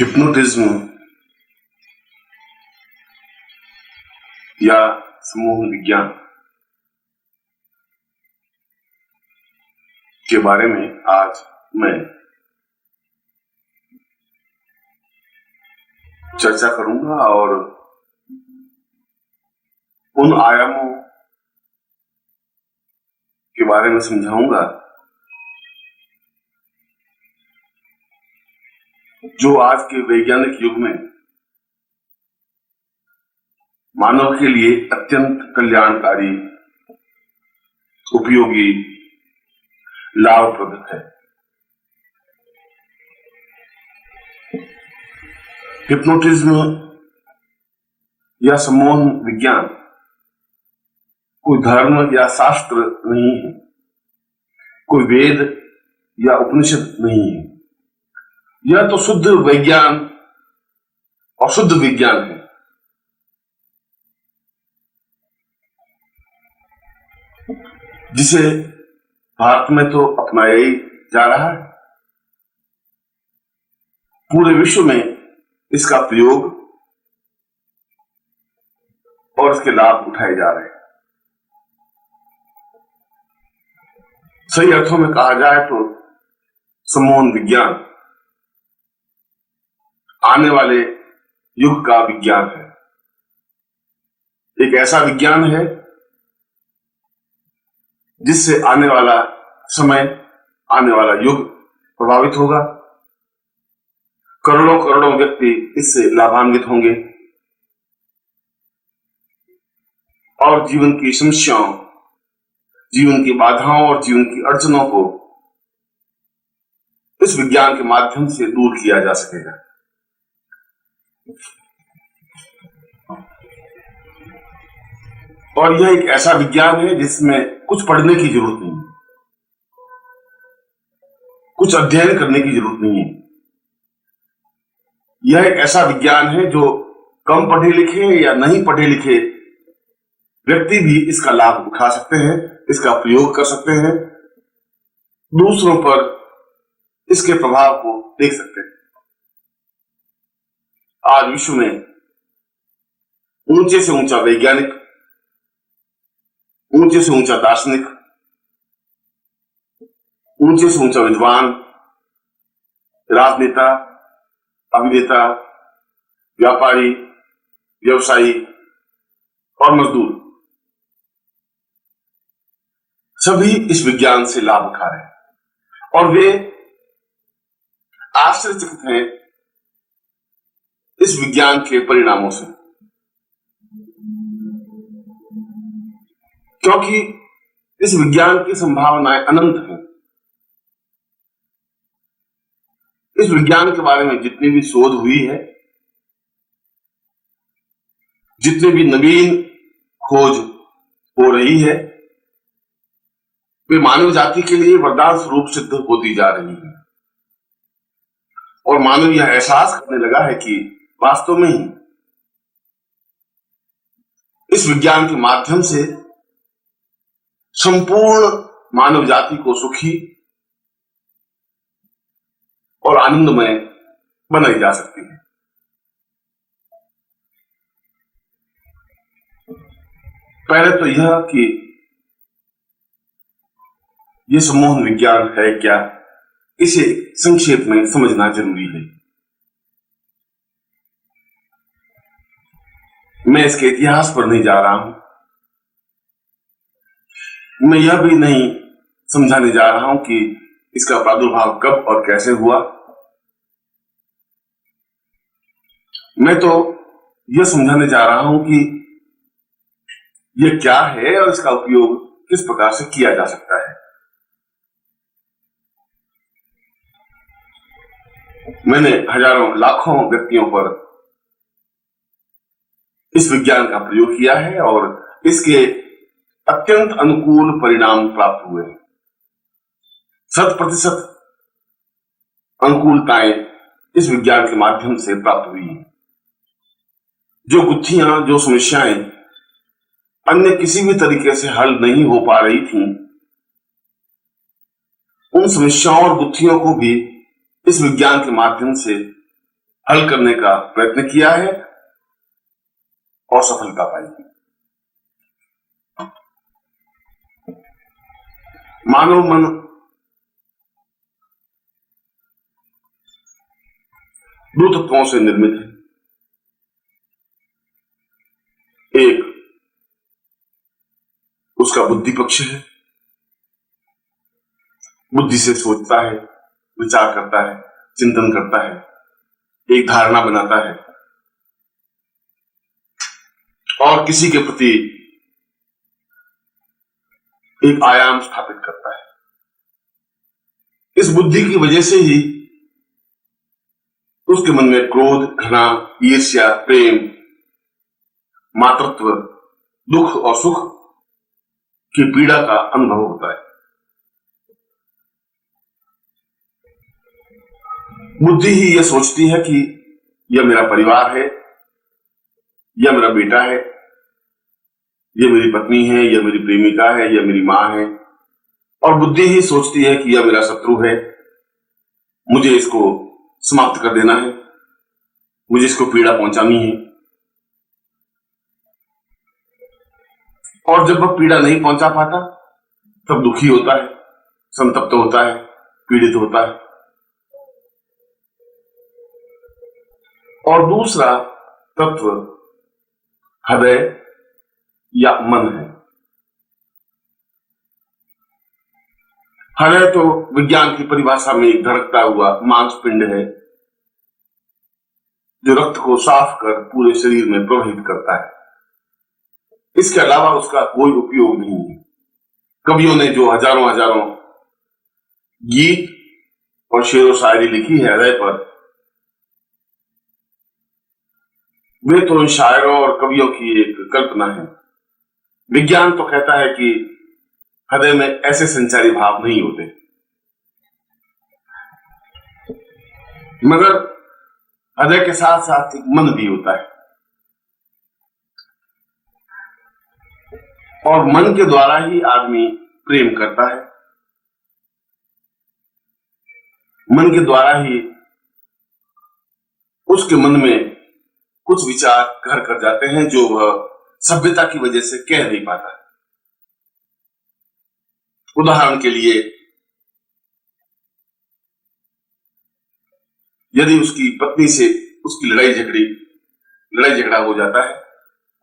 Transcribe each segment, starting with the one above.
Hypnotism या समूह विज्ञान के बारे में आज मैं चर्चा करूंगा और उन आयामों के बारे में समझाऊंगा जो आज के वैज्ञानिक युग में मानव के लिए अत्यंत कल्याणकारी, उपयोगी, लाभप्रद है। हिप्नोटिज्म या सम्मोहन विज्ञान कोई धर्म या शास्त्र नहीं है, कोई वेद या उपनिषद नहीं है। यह तो शुद्ध विज्ञान और शुद्ध विज्ञान है। जिसे भारत में तो अपनाया ही जा रहा है। पूरे विश्व में इसका प्रयोग और इसके लाभ उठाए जा रहे हैं। सही अर्थों में कहा जाए तो सम्मोहन विज्ञान आने वाले युग का विज्ञान है। एक ऐसा विज्ञान है जिससे आने वाला समय, आने वाला युग प्रभावित होगा। करोड़ों करोड़ों व्यक्ति इससे लाभान्वित होंगे और जीवन की समस्याओं, जीवन की बाधाओं और जीवन की अड़चनों को इस विज्ञान के माध्यम से दूर किया जा सकेगा। और यह एक ऐसा विज्ञान है जिसमें कुछ पढ़ने की जरूरत नहीं है, कुछ अध्ययन करने की जरूरत नहीं है। यह एक ऐसा विज्ञान है जो कम पढ़े लिखे या नहीं पढ़े लिखे व्यक्ति भी इसका लाभ उठा सकते हैं, इसका प्रयोग कर सकते हैं, दूसरों पर इसके प्रभाव को देख सकते हैं। आज विश्व में ऊंचे से ऊंचा वैज्ञानिक, ऊंचे से ऊंचा दार्शनिक, ऊंचे से ऊंचा विद्वान, राजनेता, अभिनेता, व्यापारी, व्यवसायी और मजदूर सभी इस विज्ञान से लाभ उठा रहे हैं और वे आश्चर्यचकित हैं इस विज्ञान के परिणामों से, क्योंकि इस विज्ञान की संभावनाएं अनंत हैं। इस विज्ञान के बारे में जितनी भी शोध हुई है, जितने भी नवीन खोज हो रही है, वे मानव जाति के लिए वरदान स्वरूप सिद्ध होती जा रही है। और मानव यह एहसास करने लगा है कि वास्तव में ही इस विज्ञान के माध्यम से संपूर्ण मानव जाति को सुखी और आनंदमय बनाई जा सकती है। पहले तो यह कि यह सम्मोहन विज्ञान है क्या, इसे संक्षेप में समझना जरूरी है। मैं इसके इतिहास पर नहीं जा रहा हूं, मैं यह भी नहीं समझाने जा रहा हूं कि इसका प्रादुर्भाव कब और कैसे हुआ। मैं तो यह समझाने जा रहा हूं कि यह क्या है और इसका उपयोग किस प्रकार से किया जा सकता है। मैंने हजारों लाखों व्यक्तियों पर इस विज्ञान का प्रयोग किया है और इसके अत्यंत अनुकूल परिणाम प्राप्त हुए। 100% अनुकूलताएं इस विज्ञान के माध्यम से प्राप्त हुई हैं। जो गुत्थियां, जो समस्याएं अन्य किसी भी तरीके से हल नहीं हो पा रही थीं, उन समस्याओं और गुत्थियों को भी इस विज्ञान के माध्यम से हल करने का प्रयत्न किया है और सफलता पाई। मानव मन दो तत्वों से निर्मित है। एक उसका बुद्धि पक्ष है, बुद्धि से सोचता है, विचार करता है, चिंतन करता है, एक धारणा बनाता है और किसी के प्रति एक आयाम स्थापित करता है। इस बुद्धि की वजह से ही उसके मन में क्रोध, घृणा, ईर्ष्या, प्रेम, मातृत्व, दुख और सुख की पीड़ा का अनुभव होता है। बुद्धि ही यह सोचती है कि यह मेरा परिवार है, यह मेरा बेटा है, यह मेरी पत्नी है, यह मेरी प्रेमिका है, यह मेरी मां है, और बुद्धि ही सोचती है कि यह मेरा शत्रु है, मुझे इसको समाप्त कर देना है, मुझे इसको पीड़ा पहुंचानी है। और जब वह पीड़ा नहीं पहुंचा पाता तब दुखी होता है, संतप्त होता है, पीड़ित होता है। और दूसरा तत्व हृदय या मन है। हृदय तो विज्ञान की परिभाषा में एक धड़कता हुआ मांसपिंड है जो रक्त को साफ कर पूरे शरीर में प्रवाहित करता है। इसके अलावा उसका कोई उपयोग नहीं है। कवियों ने जो हजारों हजारों गीत और शेर व शायरी लिखी है हृदय पर, वे तो उन शायरों और कवियों की एक कल्पना है। विज्ञान तो कहता है कि हृदय में ऐसे संचारी भाव नहीं होते, मगर हृदय के साथ साथ एक मन भी होता है और मन के द्वारा ही आदमी प्रेम करता है। मन के द्वारा ही उसके मन में कुछ विचार घर कर जाते हैं जो वह सभ्यता की वजह से कह नहीं पाता। उदाहरण के लिए, यदि उसकी पत्नी से उसकी लड़ाई झगड़ा हो जाता है,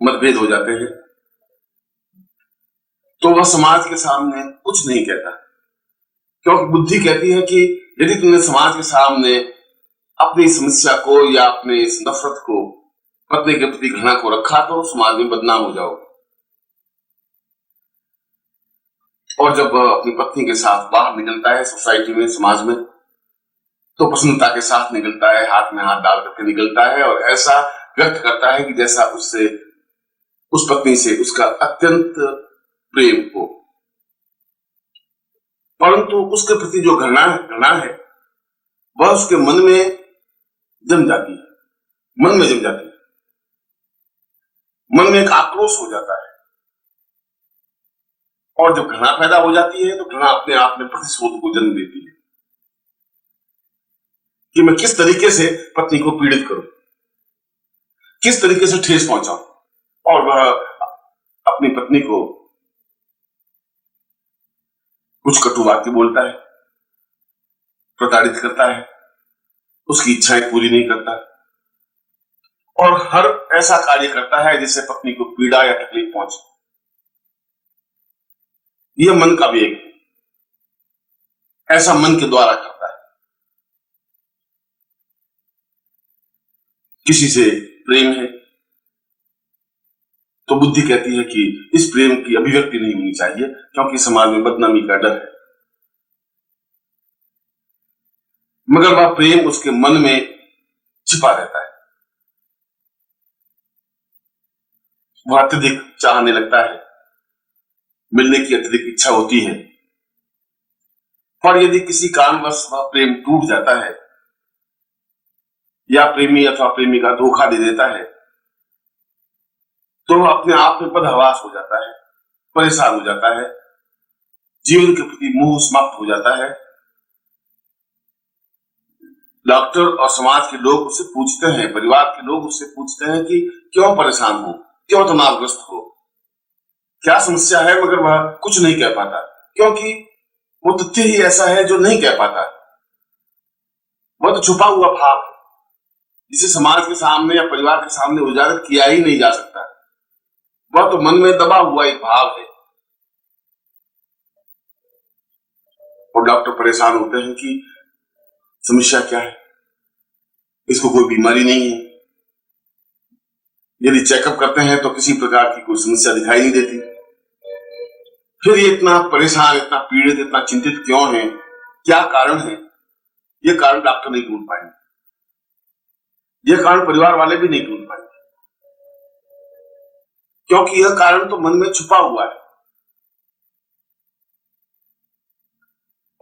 मतभेद हो जाते हैं, तो वह समाज के सामने कुछ नहीं कहता, क्योंकि बुद्धि कहती है कि यदि तुमने समाज के सामने अपनी समस्या को या अपने इस नफरत को, पत्नी के प्रति घृणा को रखा तो समाज में बदनाम हो जाओगे। और जब वह अपनी पत्नी के साथ बाहर निकलता है सोसाइटी में, समाज में, तो प्रसन्नता के साथ निकलता है, हाथ में हाथ डाल करके निकलता है और ऐसा व्यक्त करता है कि जैसा उससे, उस पत्नी से उसका अत्यंत प्रेम हो। परंतु उसके प्रति जो घृणा है वह उसके मन में जम जाती है, मन में जम जाती है, मन में एक आक्रोश हो जाता है। और जब घृणा पैदा हो जाती है तो घृणा अपने आप में प्रतिशोध को जन्म देती है कि मैं किस तरीके से पत्नी को पीड़ित करूं, किस तरीके से ठेस पहुंचाऊं। और वह अपनी पत्नी को कुछ कटु वाक्य बोलता है, प्रताड़ित करता है, उसकी इच्छाएं पूरी नहीं करता और हर ऐसा कार्य करता है जिससे पत्नी को पीड़ा या तकलीफ पहुंचे। यह मन का वेग है, ऐसा मन के द्वारा करता है। किसी से प्रेम है तो बुद्धि कहती है कि इस प्रेम की अभिव्यक्ति नहीं होनी चाहिए क्योंकि समाज में बदनामी का डर है, मगर वह प्रेम उसके मन में छिपा रहता है। वह अत्यधिक चाहने लगता है, मिलने की अत्यधिक इच्छा होती है, पर यदि किसी कारणवश वह प्रेम टूट जाता है या प्रेमी अथवा प्रेमिका धोखा दे देता है तो वह अपने आप में बदहवास हो जाता है, परेशान हो जाता है, जीवन के प्रति मोह समाप्त हो जाता है, डॉक्टर और समाज के लोग उससे पूछते हैं, परिवार के लोग उससे पूछते हैं कि क्यों परेशान हो, क्यों तनावग्रस्त हो, क्या समस्या है, मगर वह कुछ नहीं कह पाता, क्योंकि वो तथ्य ही ऐसा है जो नहीं कह पाता। वह तो छुपा हुआ भाव है जिसे समाज के सामने या परिवार के सामने उजागर किया ही नहीं जा सकता। वह तो मन में दबा हुआ एक भाव है। और डॉक्टर परेशान होते हैं कि समस्या क्या है, इसको कोई बीमारी नहीं है। यदि चेकअप करते हैं तो किसी प्रकार की कोई समस्या दिखाई नहीं देती। फिर ये इतना परेशान, इतना पीड़ित, इतना चिंतित क्यों है, क्या कारण है? ये कारण डॉक्टर नहीं ढूंढ पाएंगे, ये कारण परिवार वाले भी नहीं ढूंढ पाएंगे, क्योंकि यह कारण तो मन में छुपा हुआ है।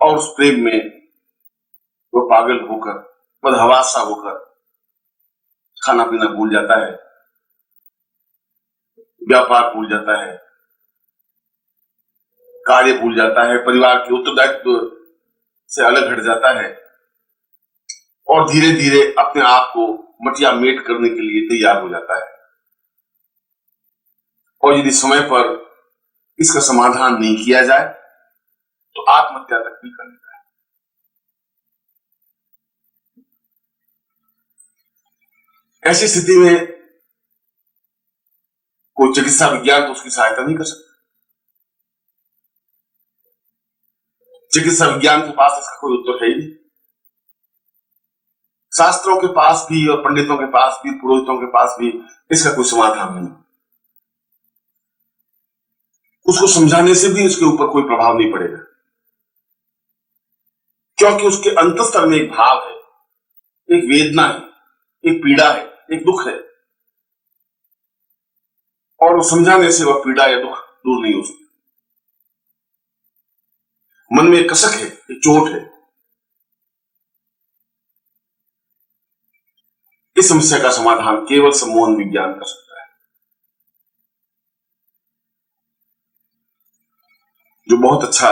और उस प्रेम में वो पागल होकर, बदहवास सा होकर खाना पीना भूल जाता है, व्यापार भूल जाता है, कार्य भूल जाता है, परिवार के उत्तरदायित्व से अलग हट जाता है और धीरे धीरे अपने आप को मटिया मेट करने के लिए तैयार हो जाता है। और यदि समय पर इसका समाधान नहीं किया जाए तो आत्महत्या तक भी कर लेता है। ऐसी स्थिति में कोई चिकित्सा विज्ञान तो उसकी सहायता नहीं कर सकता। चिकित्सा विज्ञान के पास इसका कोई उत्तर है ही नहीं। शास्त्रों के पास भी और पंडितों के पास भी, पुरोहितों के पास भी इसका कोई समाधान नहीं। उसको समझाने से भी उसके ऊपर कोई प्रभाव नहीं पड़ेगा, क्योंकि उसके अंतस्तर में एक भाव है, एक वेदना है, एक पीड़ा है, एक दुख है, और वो समझाने से वह पीड़ा या दुख दूर नहीं हो सकता। मन में एक कसक है, एक चोट है। इस समस्या का समाधान केवल सम्मोहन विज्ञान कर सकता है, जो बहुत अच्छा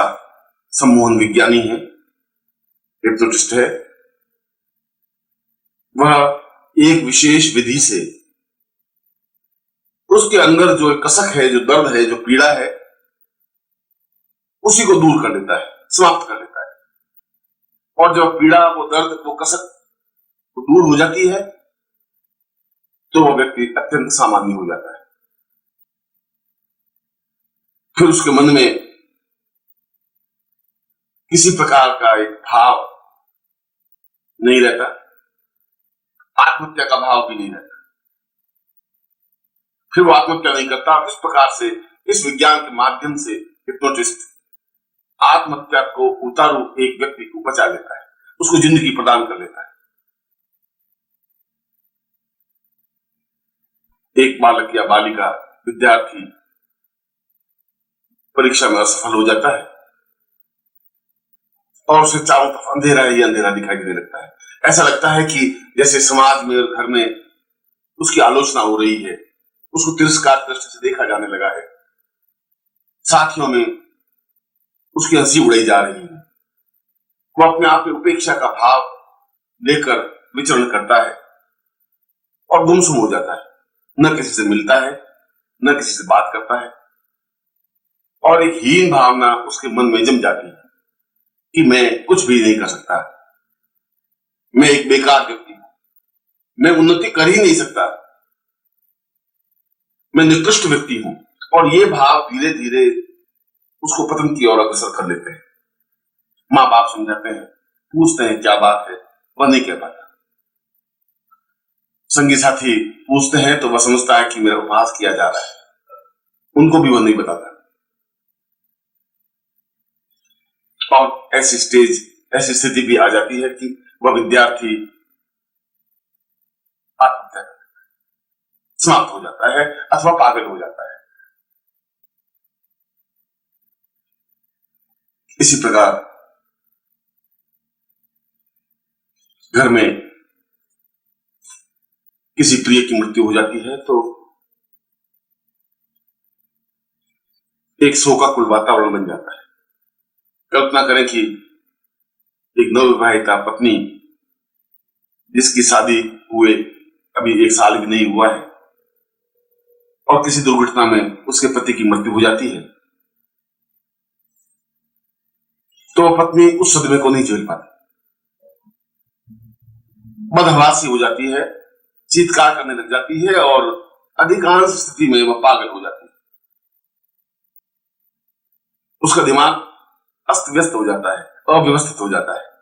सम्मोहन विज्ञानी है, हिप्नोटिस्ट है। वह एक विशेष विधि से उसके अंदर जो कसक है, जो दर्द है, जो पीड़ा है, उसी को दूर कर देता है, समाप्त कर देता है। और जब पीड़ा, वो दर्द, वो कसक वो दूर हो जाती है तो वह व्यक्ति अत्यंत सामान्य हो जाता है। फिर उसके मन में किसी प्रकार का एक भाव नहीं रहता, आत्महत्या का भाव भी नहीं रहता। फिर वो आत्महत्या नहीं करता। इस प्रकार से, इस विज्ञान के माध्यम से हिप्नोटिस्ट आत्महत्या को उतारू एक व्यक्ति को बचा लेता है, उसको जिंदगी प्रदान कर लेता है। एक बालक या बालिका, विद्यार्थी परीक्षा में असफल हो जाता है और उसे चारों तरफ अंधेरा ही अंधेरा दिखाई देने लगता है। ऐसा लगता है कि जैसे समाज में और घर में उसकी आलोचना हो रही है, उसको तिरस्कार दृष्टि से देखा जाने लगा है, साथियों में उसकी हंसी उड़ाई जा रही है। वो अपने आप में उपेक्षा का भाव लेकर विचरण करता है और गुमसुम हो जाता है, न किसी से मिलता है, न किसी से बात करता है, और एक हीन भावना उसके मन में जम जाती है कि मैं कुछ भी नहीं कर सकता, मैं एक बेकार व्यक्ति हूं, मैं उन्नति कर ही नहीं सकता, मैं निकृष्ट व्यक्ति हूं। और ये भाव धीरे धीरे उसको पतन की ओर अग्रसर कर लेते हैं। माँ बाप समझाते हैं, पूछते हैं क्या बात है, वह नहीं कह पाता। संगी साथी पूछते हैं तो वह समझता है कि मेरा उपहास किया जा रहा है, उनको भी वह नहीं बताता। और ऐसी स्थिति भी आ जाती है कि वह विद्यार्थी आत्महत्या समाप्त हो जाता है अथवा पागल हो जाता है। इसी प्रकार घर में किसी प्रिय की मृत्यु हो जाती है तो एक शोकाकुल वातावरण बन जाता है। कल्पना करें कि एक नवविवाहिता पत्नी जिसकी शादी हुए अभी 1 साल भी नहीं हुआ है और किसी दुर्घटना में उसके पति की मृत्यु हो जाती है, तो पत्नी उस सदमे को नहीं झेल पाती, बदहवासी हो जाती है, चीत्कार करने लग जाती है और अधिकांश स्थिति में वह पागल हो जाती है। उसका दिमाग अस्त व्यस्त हो जाता है, अव्यवस्थित हो जाता है।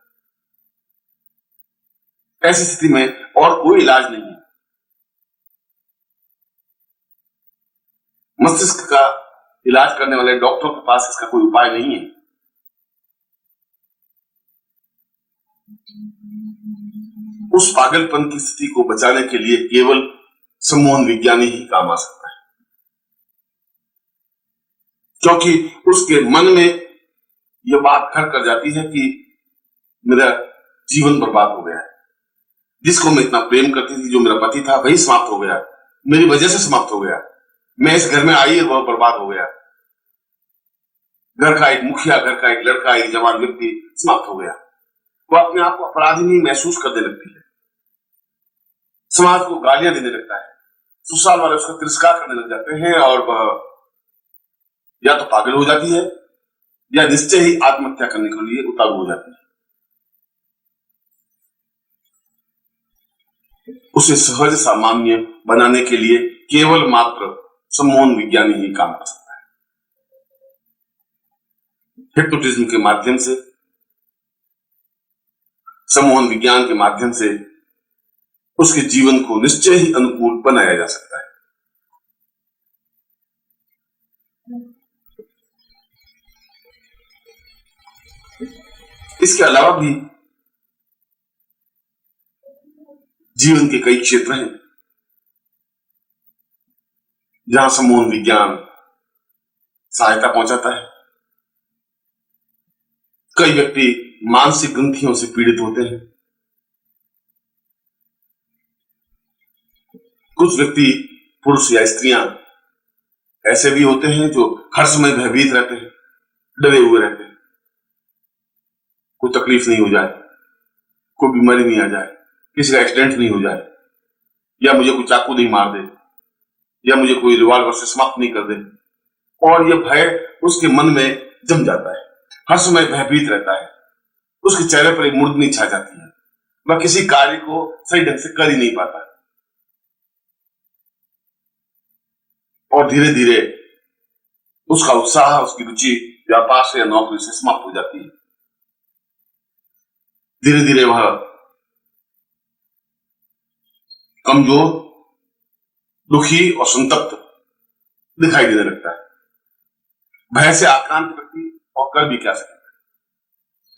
ऐसी स्थिति में और कोई इलाज नहीं है। मस्तिष्क का इलाज करने वाले डॉक्टरों के पास इसका कोई उपाय नहीं है। उस पागलपन की स्थिति को बचाने के लिए केवल सम्मोहन विज्ञानी ही काम आ सकता है, क्योंकि उसके मन में यह बात घर कर जाती है कि मेरा जीवन बर्बाद हो गया है, जिसको मैं इतना प्रेम करती थी, जो मेरा पति था, वही समाप्त हो गया, मेरी वजह से समाप्त हो गया। मैं इस घर में आई और वह बर्बाद हो गया। घर का एक मुखिया, घर का एक लड़का, एक जवान व्यक्ति समाप्त हो गया। वो अपने आप को अपराधी महसूस करने लगती है, समाज को गालियां देने लगता है, ससुराल वाले उसका तिरस्कार करने लग जाते हैं और वह या तो पागल हो जाती है या निश्चय ही आत्महत्या करने के लिए उतारू हो जाती है। उसे सहज सामान्य बनाने के लिए केवल मात्र सम्मोहन विज्ञानी ही काम कर सकता है। हिप्नोटिज्म के माध्यम से, सम्मोहन विज्ञान के माध्यम से उसके जीवन को निश्चय ही अनुकूल बनाया जा सकता है। इसके अलावा भी जीवन के कई क्षेत्र हैं जहां सम्मोहन विज्ञान सहायता पहुंचाता है। कई व्यक्ति मानसिक ग्रंथियों से पीड़ित होते हैं। कुछ व्यक्ति, पुरुष या स्त्रियां ऐसे भी होते हैं जो हर समय भयभीत रहते हैं, डरे हुए रहते हैं, कोई तकलीफ नहीं हो जाए, कोई बीमारी नहीं आ जाए, किसी का एक्सीडेंट नहीं हो जाए, या मुझे कोई चाकू नहीं मार दे, या मुझे कोई रिवॉल्वर से समाप्त नहीं कर दे। और यह भय उसके मन में जम जाता है, हर समय भयभीत रहता है, उसके चेहरे पर एक मुड़नी छा जाती है, वह किसी कार्य को सही ढंग से कर ही नहीं पाता और धीरे धीरे उसका उत्साह, उसकी रुचि व्यापार से या नौकरी से समाप्त हो जाती है। धीरे धीरे वह कमजोर, दुखी और संतप्त दिखाई देने लगता है। भय से आक्रांत व्यक्ति और कर भी क्या सकता है,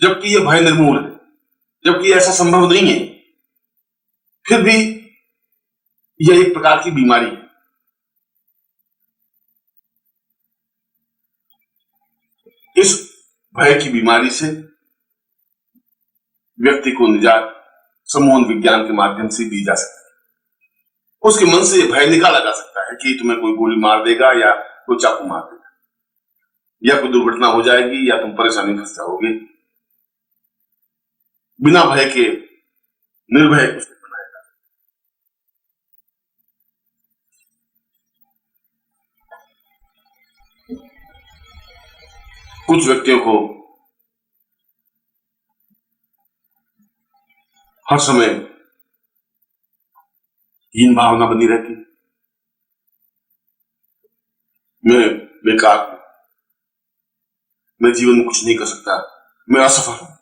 जबकि यह भय निर्मूल है, जबकि ऐसा संभव नहीं है, फिर भी यह एक प्रकार की बीमारी है। इस भय की बीमारी से व्यक्ति को निजात सम्मोहन विज्ञान के माध्यम से दी जा सकती है। उसके मन से भय निकाला जा सकता है कि तुम्हें कोई गोली मार देगा या कोई चाकू मार देगा या कोई दुर्घटना हो जाएगी या तुम परेशानी फंस जाओगे। बिना भय के निर्भय उसे बनाया जा सकता है। कुछ व्यक्तियों को हर समय हीन भावना बनी रहती, मैं बेकार हूं, मैं जीवन में कुछ नहीं कर सकता, मैं असफल हूं।